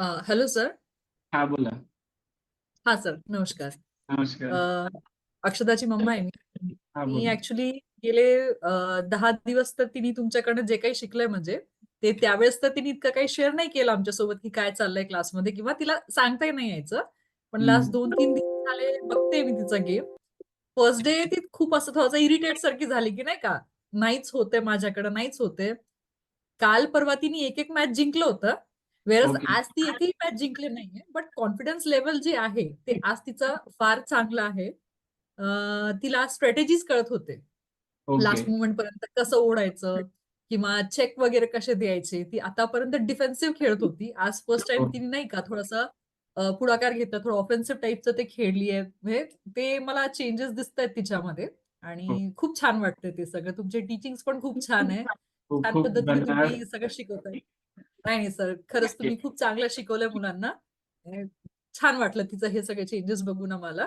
Hello sir. हा बोला. हा सर, नमस्कार. नमस्कार. अ, अक्षदाची मम्मा आहे मी. हा मी बोला. ऍक्च्युली गेले 10 दिवस तर तिने तुमच्याकडनं जे काही शिकलंय म्हणजे ते त्यावेळेस तर तिने इतकं काही शेअर नाही केलं आमच्यासोबत की काय चाललंय क्लासमध्ये किंवा तिला सांगताही नाही यायचं. पण लास्ट हम्म. 2-3 दिवस झाले बघते मी तिचा गेम. फर्स्ट डे ती खूप असं थोडंसं इरिटेट सारखी झाली की नाही का, नाहीच होते माझ्याकडे, नाहीच होते. काल परवा तिने एक-एक मॅच जिंकलं होतं. Whereas okay. आज ती एकही मॅच जिंकली नाहीये. बट कॉन्फिडन्स लेव्हल जे आहे, ते आज तिचं फार चांगलं आहे. तिला स्ट्रॅटेजीज कळत होते. ओके. लास्ट मोमेंटपर्यंत कसं ओढायचं किंवा चेक वगैरे कसे द्यायचे. ती आतापर्यंत डिफेन्सिव्ह खेळत होती. आज फर्स्ट टाईम हो. तिने नाही का थोडासा पुढाकार घेतला. थोडं ऑफेन्सिव्ह टाइपचं ते खेळलीये. म्हणजे ते मला चेंजेस दिसतायत तिच्यामध्ये हो. आणि खूप छान वाटतंय ते सगळं. तुमचे टीचिंग्स पण खूप छान आहे. खूप छान खूप पद्धतीने धन्यवाद. तुम्ही सगळं शिकवताय. नाही, नाही सर. खरंच तुम्ही खूप चांगलं शिकवलंय मुलांना. छान वाटलं तिचं हे सगळे चेंजेस बघून आम्हाला.